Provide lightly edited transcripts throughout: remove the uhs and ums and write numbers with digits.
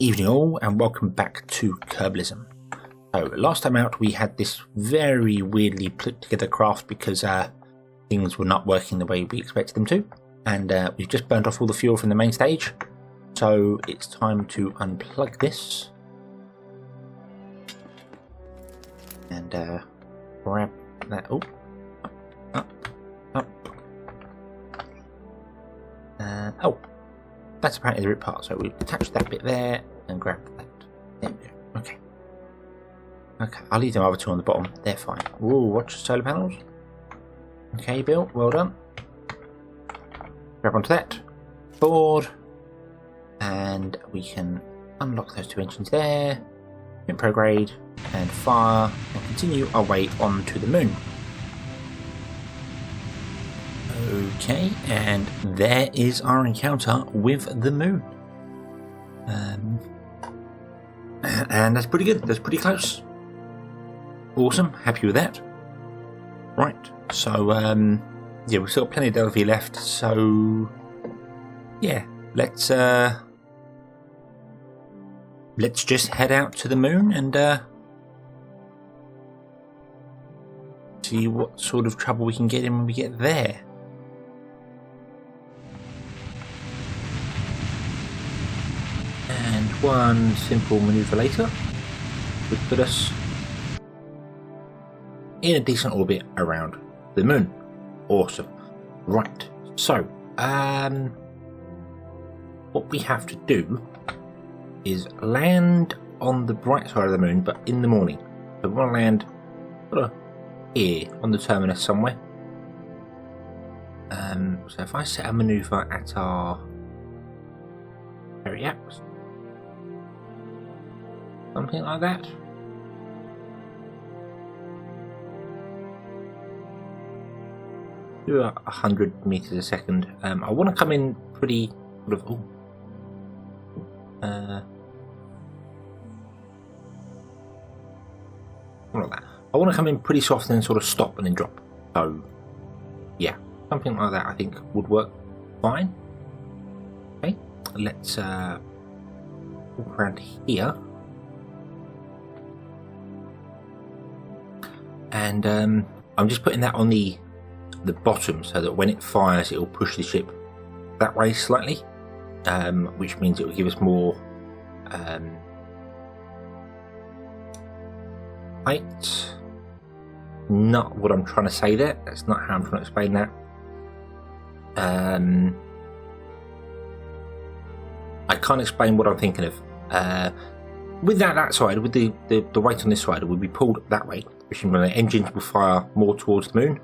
Evening all, and welcome back to Kerbalism. So last time out we had this very weirdly put together craft because things were not working the way we expected them to, and we've just burnt off all the fuel from the main stage, so it's time to unplug this and grab that. Oh, that's apparently the root part, so we attach that bit there and grab that. There we go. Okay, I'll leave them other two on the bottom. They're fine. Ooh, watch the solar panels. Okay, Bill, well done. Grab onto that board, and we can unlock those two engines there. Hit prograde and fire, and continue our way onto the moon. Okay, and there is our encounter with the moon. And that's pretty good. That's pretty close. Awesome. Happy with that. Right. So, yeah, we've still got plenty of Delphi left. So, yeah, let's just head out to the moon and see what sort of trouble we can get in when we get there. And one simple maneuver later would put us in a decent orbit around the moon. Awesome. Right, so what we have to do is land on the bright side of the moon, but in the morning. So we want to land sort of here on the terminus somewhere. So if I set a maneuver at our area, something like that. Do 100 meters a second. I want to come in pretty sort of. Like that. I want to come in pretty soft and then sort of stop and then drop. So, yeah, something like that I think would work fine. Okay, let's walk around here. And I'm just putting that on the bottom so that when it fires it will push the ship that way slightly, which means it will give us more height. Not what I'm trying to say there. That's not how I'm trying to explain that. I can't explain what I'm thinking of. With that side, with the weight on this side, it will be pulled that way, which means the engines will fire more towards the moon,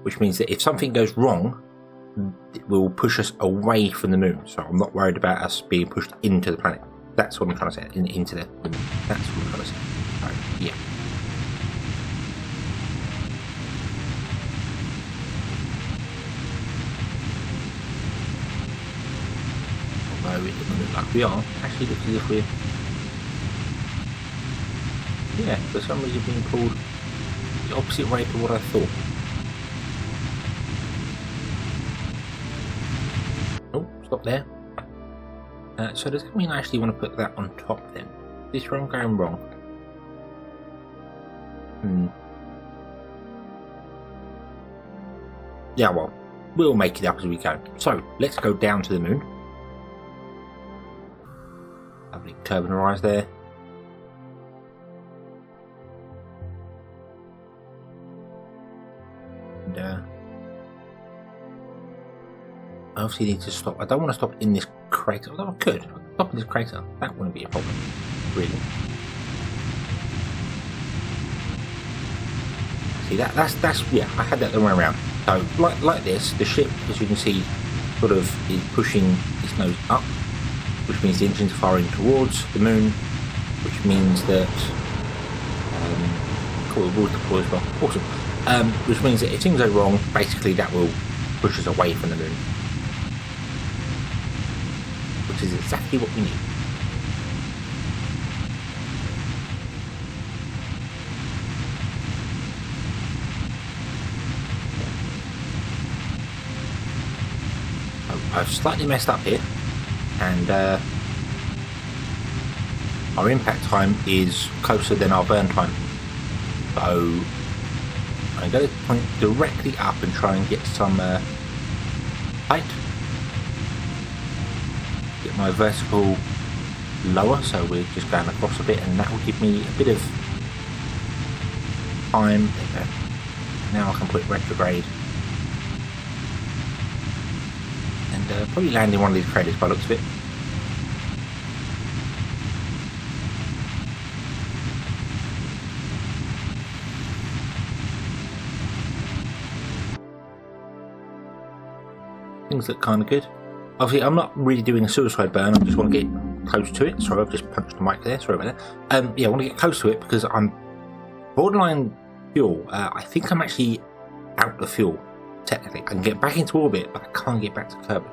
which means that if something goes wrong, it will push us away from the moon. So I'm not worried about us being pushed into the planet. That's what I'm trying to say. Into the moon. That's what I'm trying to say. So, yeah. Although it doesn't look like we are. Actually, looks as if we're. Yeah, for some reason being pulled the opposite way to what I thought. Oh, stop there. So does that mean I actually want to put that on top then? Is this where I'm going wrong? Yeah, well, we'll make it up as we go. So, let's go down to the moon. Lovely curve and rise there. I obviously need to stop. I don't want to stop in this crater. Although I could. Stop in this crater. That wouldn't be a problem, really. See, that's yeah. I had that the way around. So like this, the ship, as you can see, sort of is pushing its nose up, which means the engines are firing towards the moon, which means that call the water deploy as well. Awesome. Which means that if things go wrong, basically that will push us away from the moon. Which is exactly what we need. I've slightly messed up here, and our impact time is closer than our burn time. So I'm going to point directly up and try and get some height. Get my vertical lower, so we're just going across a bit, and that will give me a bit of time. Now I can put retrograde and probably land in one of these craters by the looks of it. Things look kind of good. Obviously, I'm not really doing a suicide burn. I just want to get close to it. Sorry, I've just punched the mic there. Sorry about that. Yeah, I want to get close to it because I'm borderline fuel. I think I'm actually out of fuel. Technically, I can get back into orbit, but I can't get back to Kerbal.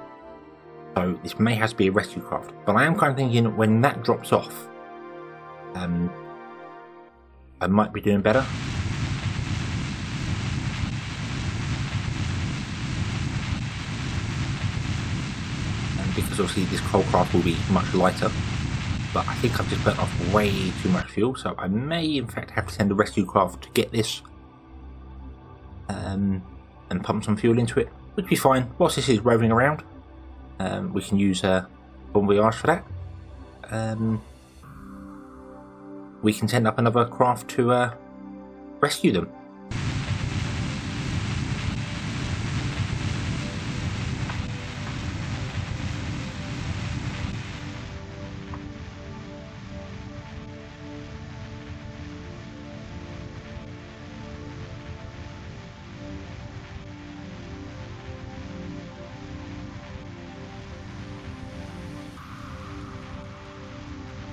So this may have to be a rescue craft. But I am kind of thinking when that drops off, I might be doing better. Because obviously this coal craft will be much lighter, but I think I've just burnt off way too much fuel, so I may in fact have to send a rescue craft to get this and pump some fuel into it, which will be fine. Whilst this is roving around, we can use Bon Voyage for that. We can send up another craft to rescue them.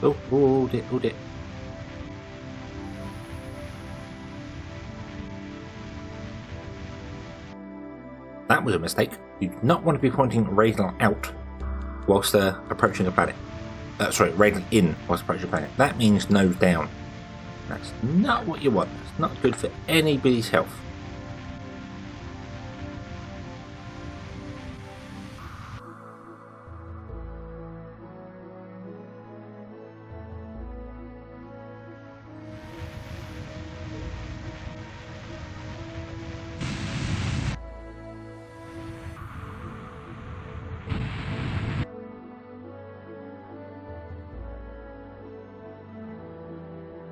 Oh, hold it. That was a mistake. You do not want to be pointing radar out whilst approaching a planet. Sorry, radar in whilst approaching a planet. That means nose down. That's not what you want. It's not good for anybody's health.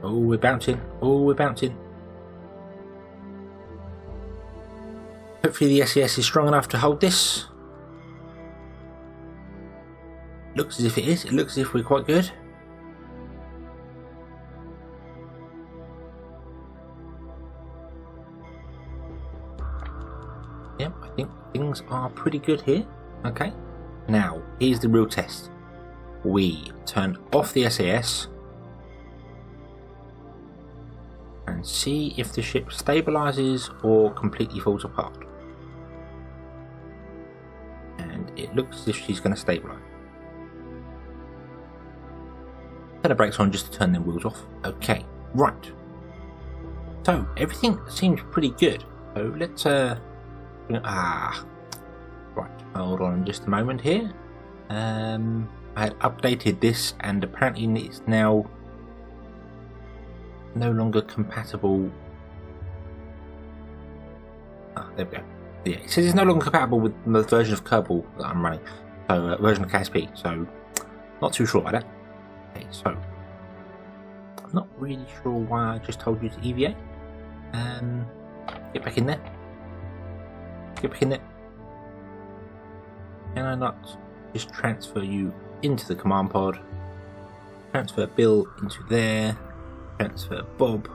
Oh, we're bouncing. Oh, we're bouncing. Hopefully the SES is strong enough to hold this. Looks as if it is. It looks as if we're quite good. Yep, I think things are pretty good here. Okay. Now, here's the real test. We turn off the SAS and see if the ship stabilizes or completely falls apart. And it looks as if she's going to stabilize. Set the brakes on just to turn them wheels off. Okay, right. So everything seems pretty good. So let's right, hold on just a moment here. I had updated this and apparently it's now no longer compatible. There we go. Yeah, it says it's no longer compatible with the version of Kerbal that I'm running. So version of KSP. So not too sure about that. Okay, so I'm not really sure why I just told you to EVA. Get back in there. Get back in there. Can I not just transfer you into the command pod? Transfer Bill into there. Transfer Bob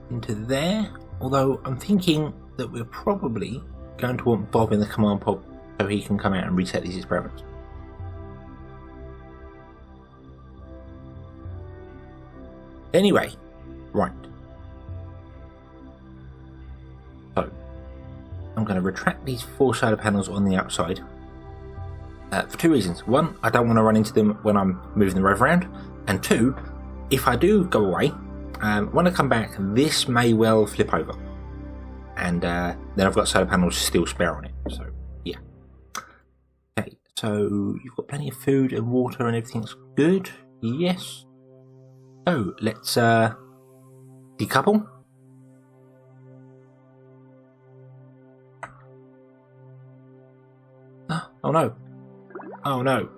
into there. Although I'm thinking that we're probably going to want Bob in the command pod so he can come out and reset these experiments. Anyway, right. So I'm going to retract these 4 solar panels on the outside for 2 reasons. 1, I don't want to run into them when I'm moving the rover around, and 2, if I do go away, when I come back, this may well flip over, and then I've got solar panels still spare on it. So yeah. Okay, so you've got plenty of food and water and everything's good. Yes. So let's decouple. Oh no. Oh no.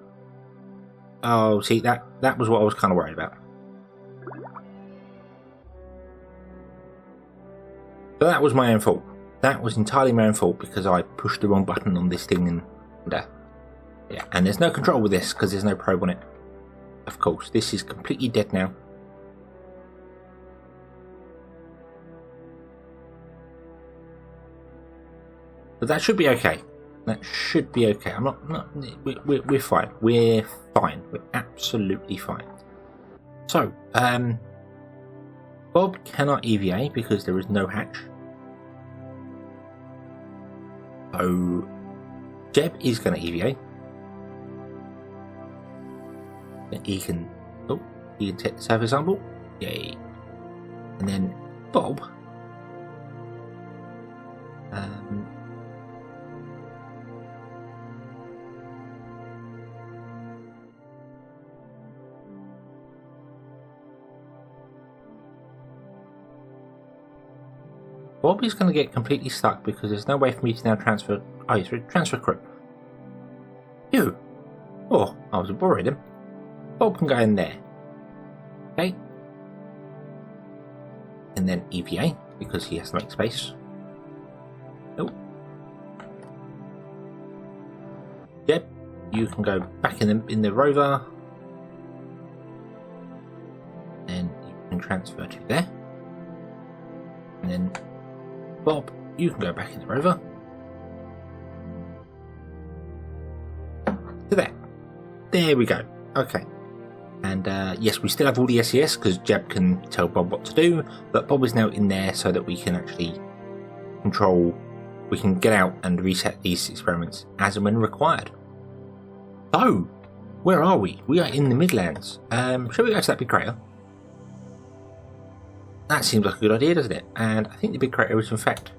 Oh, see, that was what I was kind of worried about. But that was my own fault. That was entirely my own fault because I pushed the wrong button on this thing and yeah, and there's no control with this because there's no probe on it. Of course, this is completely dead now. But that should be okay. That should be okay. I'm not. We're fine. We're fine. We're absolutely fine. So, Bob cannot EVA because there is no hatch. So, Jeb is going to EVA. He can. Oh, he can take the surface sample. Yay! And then Bob. Bob is going to get completely stuck because there's no way for me to now transfer. Oh, yes, transfer crew. Phew. Oh, I was worried then. Bob can go in there. Okay. And then EVA because he has to make space. Nope. Yep. You can go back in the rover. And you can transfer to there. And then Bob, you can go back in the rover. To there. There we go. Okay. And yes, we still have all the SES because Jeb can tell Bob what to do, but Bob is now in there so that we can actually control, we can get out and reset these experiments as and when required. So, where are we? We are in the Midlands. Shall we go to that big crater? That seems like a good idea, doesn't it? And I think the big crater is in fact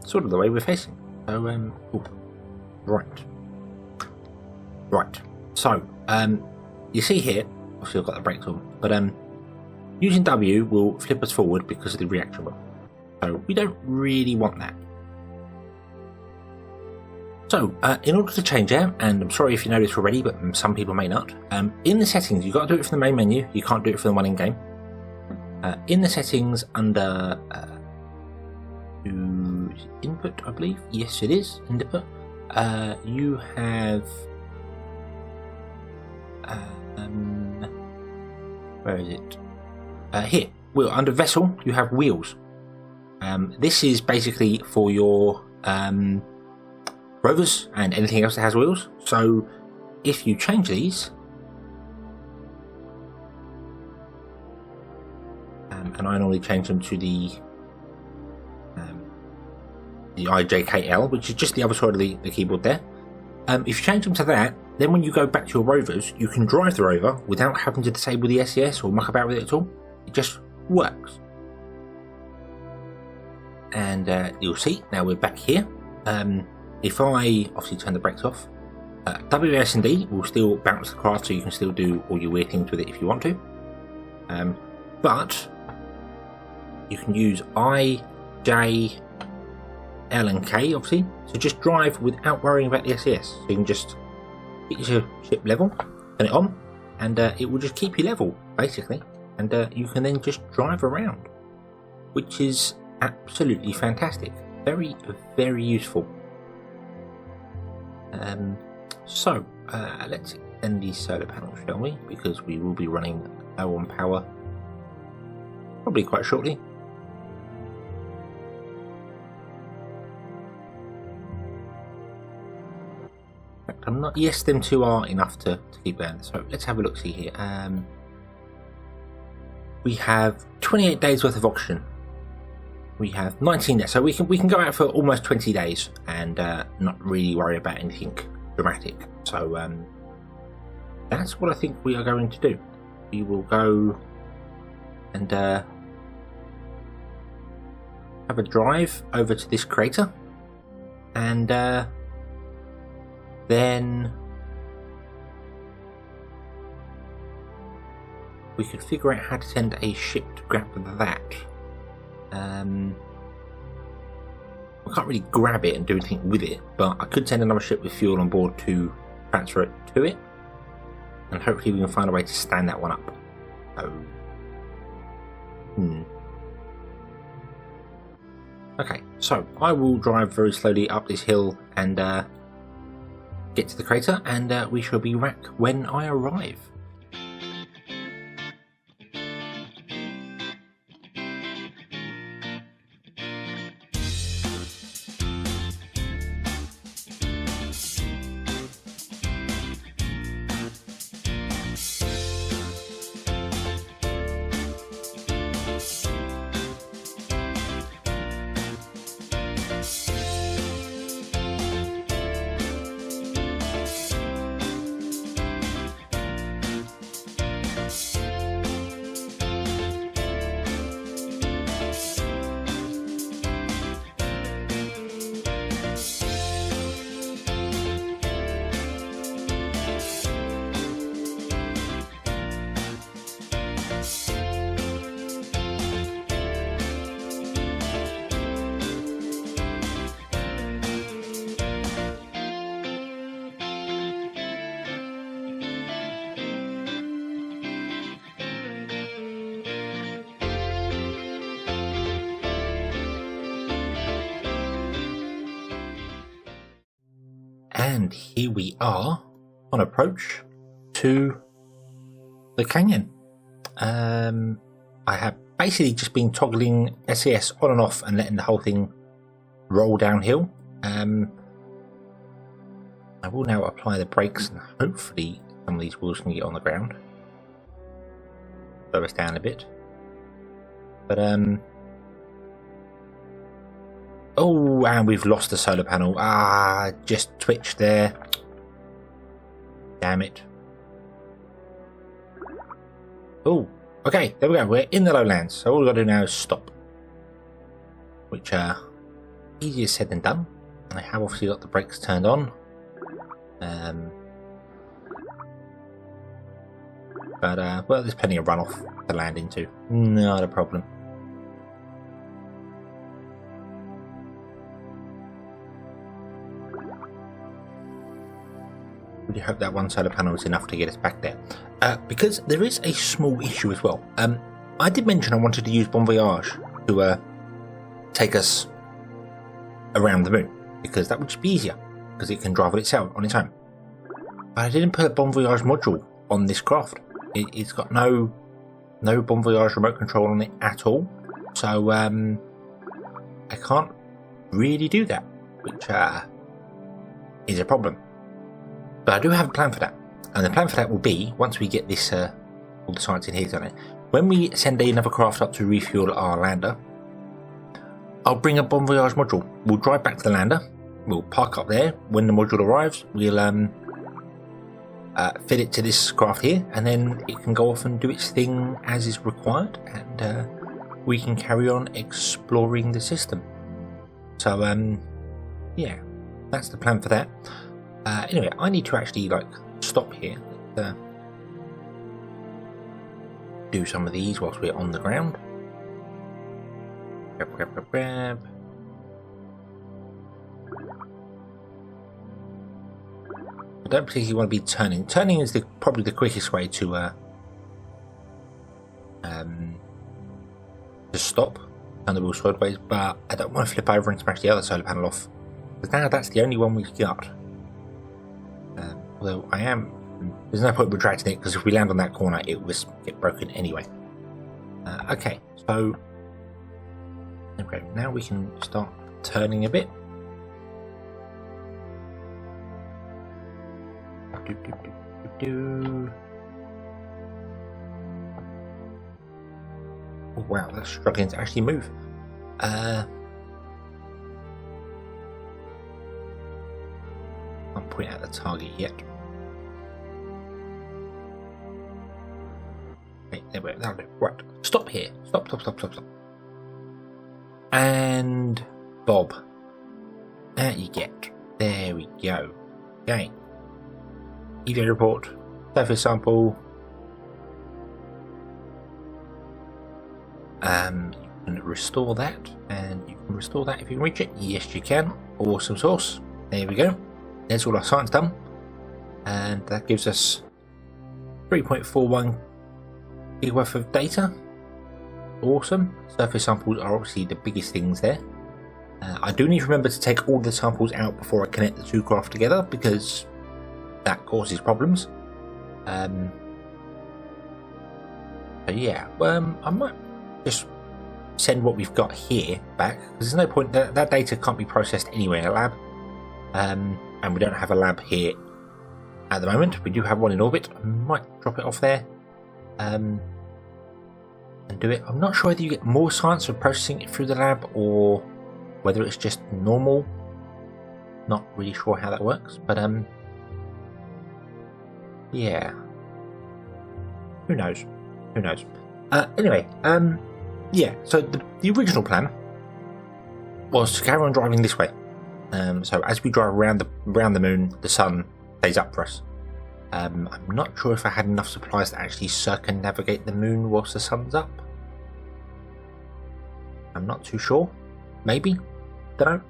sort of the way we're facing. So, right. Right. So, you see here, obviously I've got the brakes on, but using W will flip us forward because of the reaction wheel. So we don't really want that. So, in order to change it, and I'm sorry if you know this already, but some people may not, in the settings, you've got to do it from the main menu, you can't do it from the one in game. In the settings under input, I believe, yes it is, input, you have where is it? Here, wheel. Under vessel, you have wheels. This is basically for your rovers and anything else that has wheels. So, if you change these, and I normally change them to the IJKL, which is just the other side of the keyboard there. If you change them to that, then when you go back to your rovers, you can drive the rover without having to disable the SES or muck about with it at all. It just works. And you'll see, now we're back here. If I obviously turn the brakes off, WS and D will still bounce the craft, so you can still do all your weird things with it if you want to. But you can use I, J, L and K, obviously, so just drive without worrying about the SES. So you can just get your ship level, turn it on, and it will just keep you level, basically. And you can then just drive around, which is absolutely fantastic. Very, very useful. So, let's end these solar panels, shall we? Because we will be running low on power probably quite shortly. I'm not. Yes, them two are enough to keep going. So let's have a look. See here. We have 28 days worth of oxygen. We have 19 days, so we can go out for almost 20 days and not really worry about anything dramatic. So that's what I think we are going to do. We will go and have a drive over to this crater, and then we could figure out how to send a ship to grab that. I can't really grab it and do anything with it, but I could send another ship with fuel on board to transfer it to it, and hopefully we can find a way to stand that one up. So, okay, so I will drive very slowly up this hill and get to the crater, and we shall be back when I arrive. And here we are on approach to the canyon. I have basically just been toggling SES on and off and letting the whole thing roll downhill. I will now apply the brakes and hopefully some of these wheels can get on the ground. Slow us down a bit. But oh, and we've lost the solar panel. Just twitched there. Damn it. Oh, okay, there we go. We're in the lowlands, so all we've got to do now is stop. Which, easier said than done. I have obviously got the brakes turned on. But, well, there's plenty of runoff to land into. Not a problem. Really hope that one solar panel is enough to get us back there, because there is a small issue as well. I did mention I wanted to use Bon Voyage to take us around the moon, because that would just be easier, because it can drive it itself on its own. But I didn't put a Bon Voyage module on this craft. It's got no Bon Voyage remote control on it at all, so I can't really do that, which is a problem. But I do have a plan for that, and the plan for that will be, once we get this all the science in here done, when we send another craft up to refuel our lander, I'll bring a Bon Voyage module. We'll drive back to the lander, we'll park up there. When the module arrives, we'll fit it to this craft here, and then it can go off and do its thing as is required, and we can carry on exploring the system. So yeah, that's the plan for that. Anyway, I need to actually stop here, do some of these whilst we're on the ground. Grab, grab, grab, grab. I don't particularly want to be turning. Turning is probably the quickest way to stop, turn the wheel sideways, but I don't want to flip over and smash the other solar panel off, because now that's the only one we've got. Although there's no point retracting it, because if we land on that corner it will get broken anyway. Okay, so okay, now we can start turning a bit. Oh wow, that's struggling to actually move. Can't point at the target yet. Okay, there we go. That'll do. Right, stop here. Stop. And Bob. That you get. There we go. Okay. EVA report. Surface sample. You can restore that, and you can restore that if you can reach it. Yes, you can. Awesome sauce. There we go. There's all our science done, and that gives us 3.41 gig worth of data. Awesome. Surface samples are obviously the biggest things there. I do need to remember to take all the samples out before I connect the two craft together, because that causes problems. So yeah, I might just send what we've got here back, because there's no point, that data can't be processed anywhere in a lab, and we don't have a lab here at the moment. We do have one in orbit. I might drop it off there and do it. I'm not sure whether you get more science for processing it through the lab or whether it's just normal. Not really sure how that works, but yeah, who knows? Anyway, yeah, so the original plan was to carry on driving this way. So as we drive around the moon, the sun stays up for us. I'm not sure if I had enough supplies to actually circumnavigate the moon whilst the sun's up. I'm not too sure. Maybe. Don't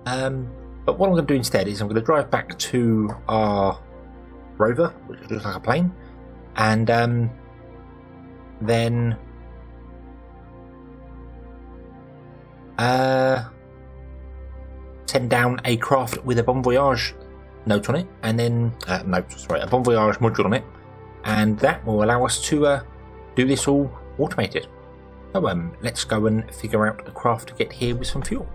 know. But what I'm going to do instead is I'm going to drive back to our rover, which looks like a plane, and then send down a craft with a Bon Voyage note on it, and then a Bon Voyage module on it, and that will allow us to do this all automated. So let's go and figure out a craft to get here with some fuel.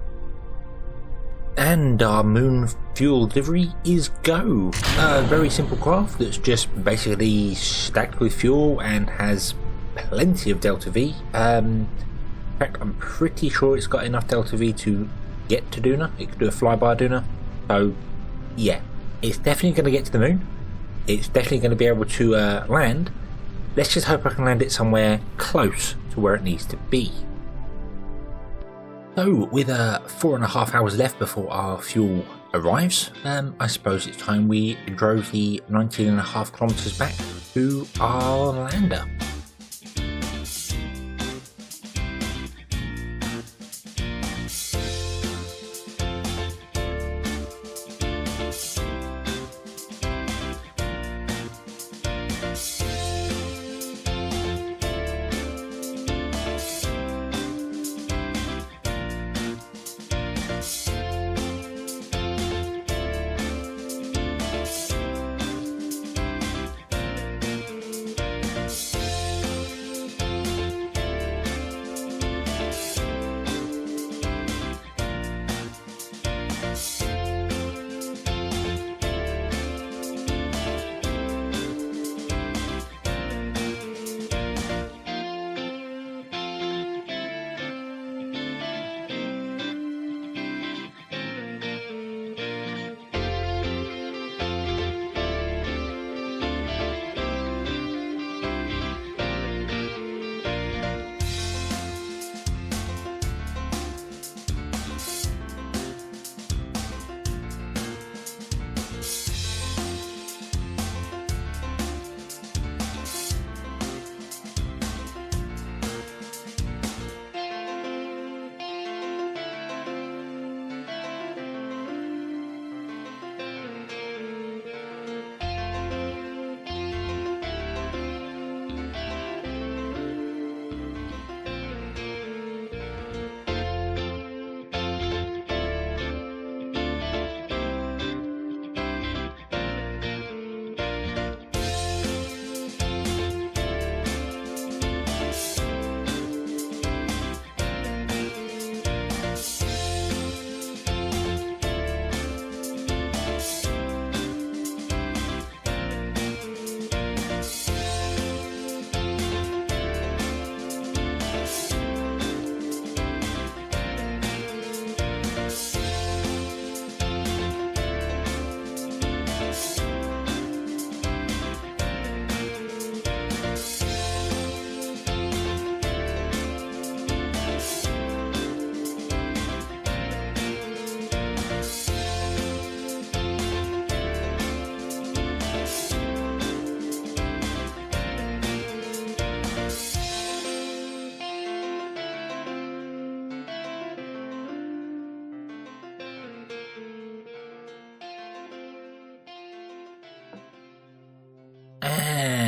And our moon fuel delivery is go. A very simple craft that's just basically stacked with fuel and has plenty of Delta V. In fact, I'm pretty sure it's got enough Delta V to get to Duna. It could do a flyby Duna. So yeah, it's definitely going to get to the moon. It's definitely going to be able to land. Let's just hope I can land it somewhere close to where it needs to be. So with 4.5 hours left before our fuel arrives, I suppose it's time we drove the 19.5 kilometers back to our lander.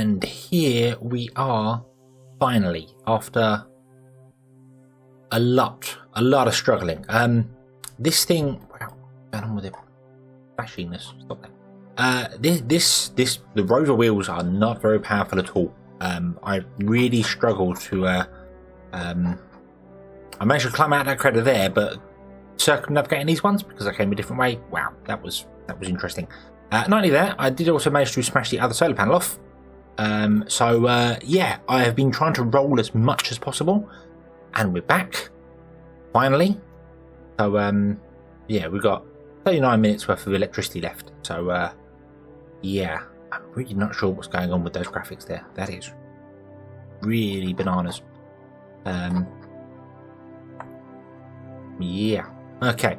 and here we are, finally, after a lot of struggling. This thing, wow, going on with it, bashing this. Stop that. The rover wheels are not very powerful at all. I really struggled to. I managed to climb out that crater there, but circumnavigating these ones because I came a different way. Wow, that was interesting. Not only that, I did also manage to smash the other solar panel off. Yeah, I have been trying to roll as much as possible, and we're back finally. So yeah, we've got 39 minutes worth of electricity left. So yeah, I'm really not sure what's going on with those graphics there. That is really bananas. Yeah. Okay.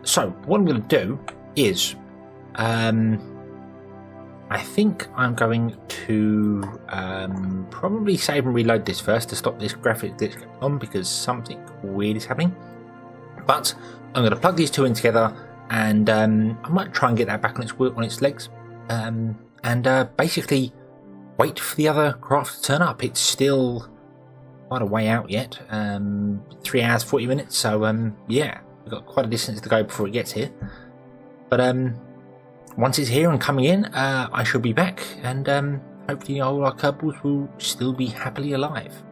So what I'm going to do is, I think I'm going to probably save and reload this first to stop this graphic glitch on because something weird is happening. But I'm going to plug these two in together, and I might try and get that back on its legs, and basically wait for the other craft to turn up. It's still quite a way out yet. 3 hours 40 minutes. So yeah, we've got quite a distance to go before it gets here. But once it's here and coming in, I shall be back, and hopefully all our Kerbals will still be happily alive.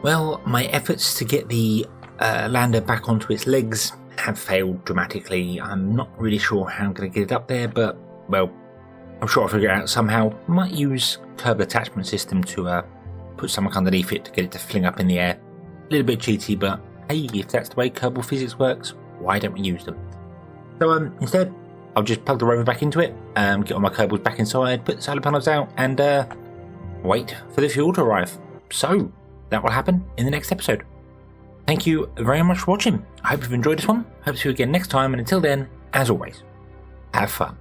Well, my efforts to get the lander back onto its legs have failed dramatically. I'm not really sure how I'm going to get it up there, but, well, I'm sure I'll figure it out somehow. Might use Kerbal attachment system to put something underneath it to get it to fling up in the air. A little bit cheaty, but hey, if that's the way Kerbal physics works, why don't we use them? So instead, I'll just plug the rover back into it, get all my Kerbals back inside, put the solar panels out, and wait for the fuel to arrive. So that will happen in the next episode. Thank you very much for watching. I hope you've enjoyed this one. Hope to see you again next time, and until then, as always, have fun.